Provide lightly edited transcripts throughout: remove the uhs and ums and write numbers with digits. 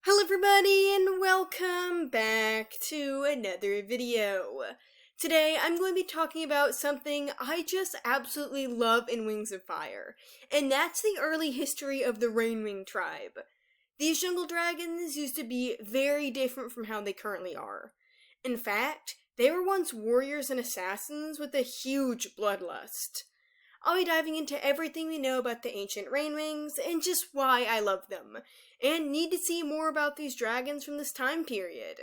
Hello everybody and welcome back to another video. Today I'm going to be talking about something I just absolutely love in Wings of Fire, and that's the early history of the RainWing tribe. These jungle dragons used to be very different from how they currently are. In fact, they were once warriors and assassins with a huge bloodlust. I'll be diving into everything we know about the ancient RainWings and just why I love them, and need to see more about these dragons from this time period.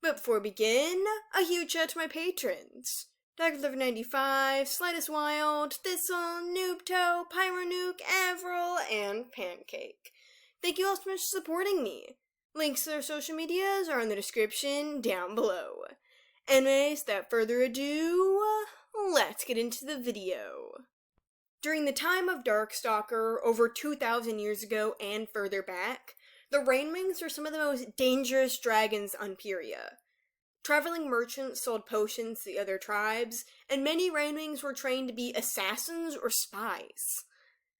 But before we begin, a huge shout out to my patrons. Darkstalker95, Slightest Wild, Thistle, Noobto, Pyronuke, Avril, and Pancake. Thank you all so much for supporting me. Links to their social medias are in the description down below. Anyways, without further ado, let's get into the video. During the time of Darkstalker, over 2,000 years ago and further back, the RainWings were some of the most dangerous dragons on Pyria. Traveling merchants sold potions to the other tribes, and many RainWings were trained to be assassins or spies.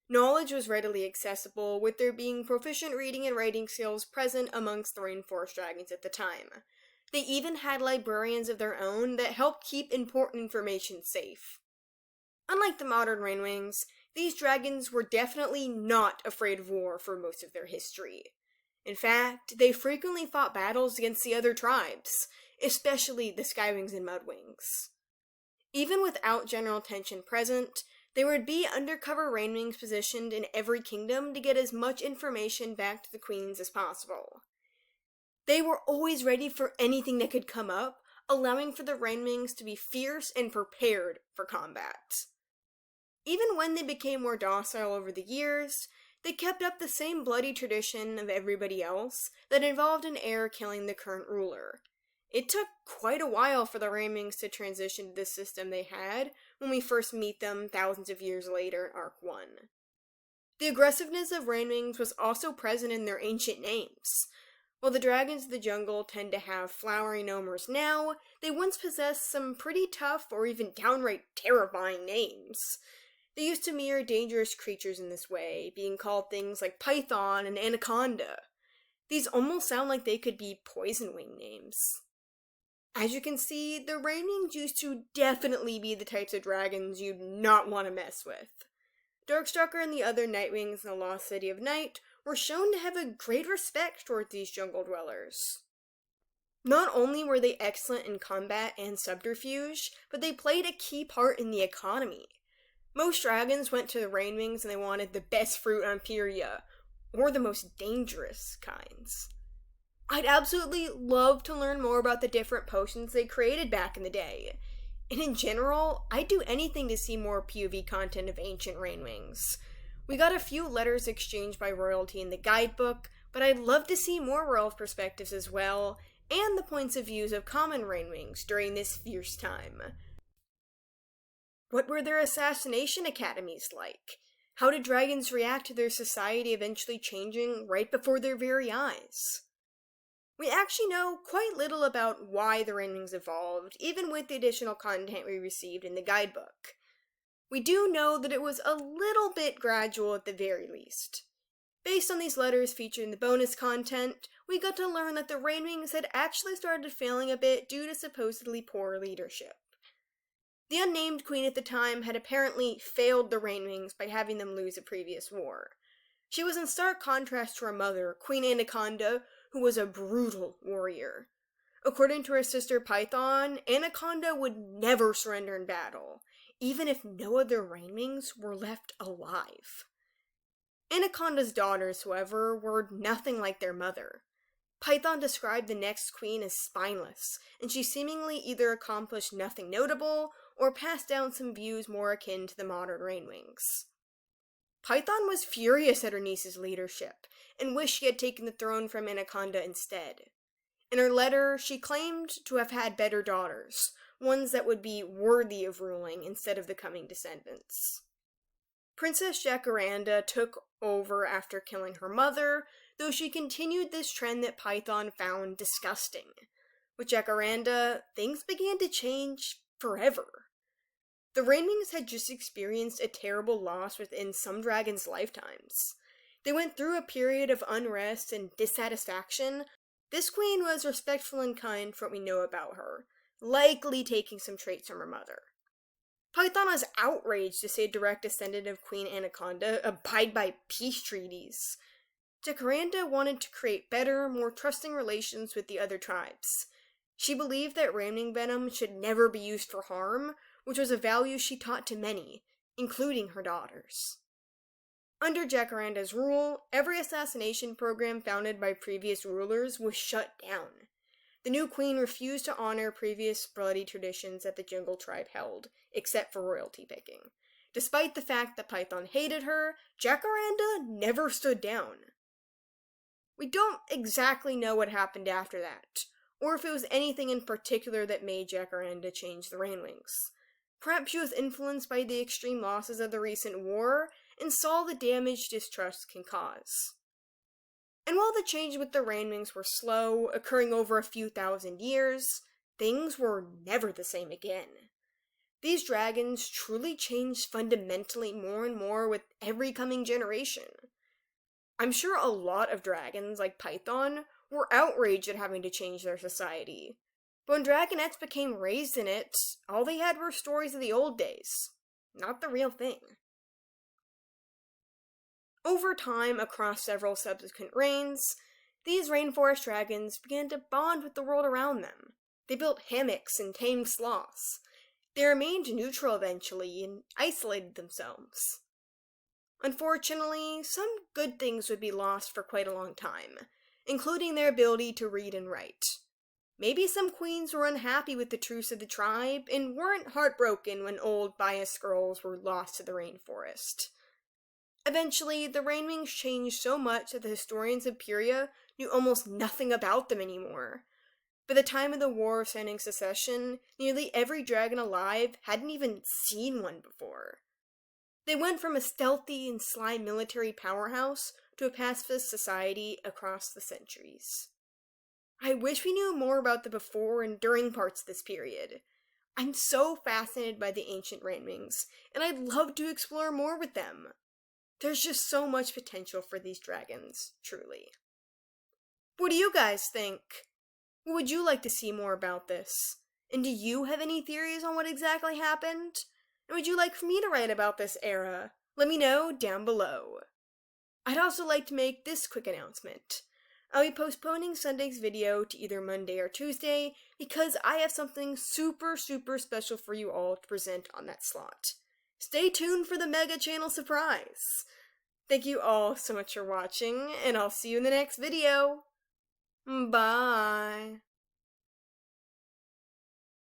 Knowledge was readily accessible, with there being proficient reading and writing skills present amongst the rainforest dragons at the time. They even had librarians of their own that helped keep important information safe. Unlike the modern RainWings, these dragons were definitely not afraid of war for most of their history. In fact, they frequently fought battles against the other tribes, especially the Skywings and Mudwings. Even without general tension present, there would be undercover RainWings positioned in every kingdom to get as much information back to the queens as possible. They were always ready for anything that could come up, allowing for the RainWings to be fierce and prepared for combat. Even when they became more docile over the years, they kept up the same bloody tradition of everybody else that involved an heir killing the current ruler. It took quite a while for the RainWings to transition to the system they had when we first meet them thousands of years later in Arc 1. The aggressiveness of RainWings was also present in their ancient names. While the dragons of the jungle tend to have flowery nomers now, they once possessed some pretty tough or even downright terrifying names. They used to mirror dangerous creatures in this way, being called things like Python and Anaconda. These almost sound like they could be poison wing names. As you can see, the RainWings used to definitely be the types of dragons you'd not want to mess with. Darkstalker and the other Nightwings in the Lost City of Night were shown to have a great respect towards these jungle dwellers. Not only were they excellent in combat and subterfuge, but they played a key part in the economy. Most dragons went to the RainWings and they wanted the best fruit on Pyria, or the most dangerous kinds. I'd absolutely love to learn more about the different potions they created back in the day. And in general, I'd do anything to see more POV content of ancient RainWings. We got a few letters exchanged by royalty in the guidebook, but I'd love to see more royal perspectives as well, and the points of views of common RainWings during this fierce time. What were their assassination academies like? How did dragons react to their society eventually changing right before their very eyes? We actually know quite little about why the RainWings evolved, even with the additional content we received in the guidebook. We do know that it was a little bit gradual at the very least. Based on these letters featured in the bonus content, we got to learn that the RainWings had actually started failing a bit due to supposedly poor leadership. The unnamed queen at the time had apparently failed the RainWings by having them lose a previous war. She was in stark contrast to her mother, Queen Anaconda, who was a brutal warrior. According to her sister Python, Anaconda would never surrender in battle, even if no other RainWings were left alive. Anaconda's daughters, however, were nothing like their mother. Python described the next queen as spineless, and she seemingly either accomplished nothing notable or passed down some views more akin to the modern RainWings. Python was furious at her niece's leadership, and wished she had taken the throne from Anaconda instead. In her letter, she claimed to have had better daughters, ones that would be worthy of ruling instead of the coming descendants. Princess Jacaranda took over after killing her mother, though she continued this trend that Python found disgusting. With Jacaranda, things began to change forever. The RainWings had just experienced a terrible loss within some dragons' lifetimes. They went through a period of unrest and dissatisfaction. This queen was respectful and kind for what we know about her, likely taking some traits from her mother. Python was outraged to see a direct descendant of Queen Anaconda abide by peace treaties. 𝙈𝙤𝙬𝙁 wanted to create better, more trusting relations with the other tribes. She believed that rainwing venom should never be used for harm, which was a value she taught to many, including her daughters. Under 𝙈𝙤𝙬𝙁's rule, every assassination program founded by previous rulers was shut down. The new queen refused to honor previous bloody traditions that the jungle tribe held, except for royalty picking. Despite the fact that Python hated her, 𝙈𝙤𝙬𝙁 never stood down. We don't exactly know what happened after that, or if it was anything in particular that made 𝙈𝙤𝙬𝙁 change the RainWings. Perhaps she was influenced by the extreme losses of the recent war, and saw the damage distrust can cause. And while the changes with the RainWings were slow, occurring over a few thousand years, things were never the same again. These dragons truly changed fundamentally more and more with every coming generation. I'm sure a lot of dragons, like Python, were outraged at having to change their society. But when dragonettes became raised in it, all they had were stories of the old days, not the real thing. Over time, across several subsequent reigns, these rainforest dragons began to bond with the world around them. They built hammocks and tamed sloths. They remained neutral eventually and isolated themselves. Unfortunately, some good things would be lost for quite a long time, including their ability to read and write. Maybe some queens were unhappy with the truce of the tribe and weren't heartbroken when old bias scrolls were lost to the rainforest. Eventually, the RainWings changed so much that the historians of 𝙭knew almost nothing about them anymore. By the time of the War of Standing Succession, nearly every dragon alive hadn't even seen one before. They went from a stealthy and sly military powerhouse to a pacifist society across the centuries. I wish we knew more about the before and during parts of this period. I'm so fascinated by the ancient RainWings, and I'd love to explore more with them. There's just so much potential for these dragons, truly. What do you guys think? What would you like to see more about this? And do you have any theories on what exactly happened? And would you like for me to write about this era? Let me know down below. I'd also like to make this quick announcement. I'll be postponing Sunday's video to either Monday or Tuesday because I have something super special for you all to present on that slot. Stay tuned for the mega channel surprise! Thank you all so much for watching, and I'll see you in the next video. Bye!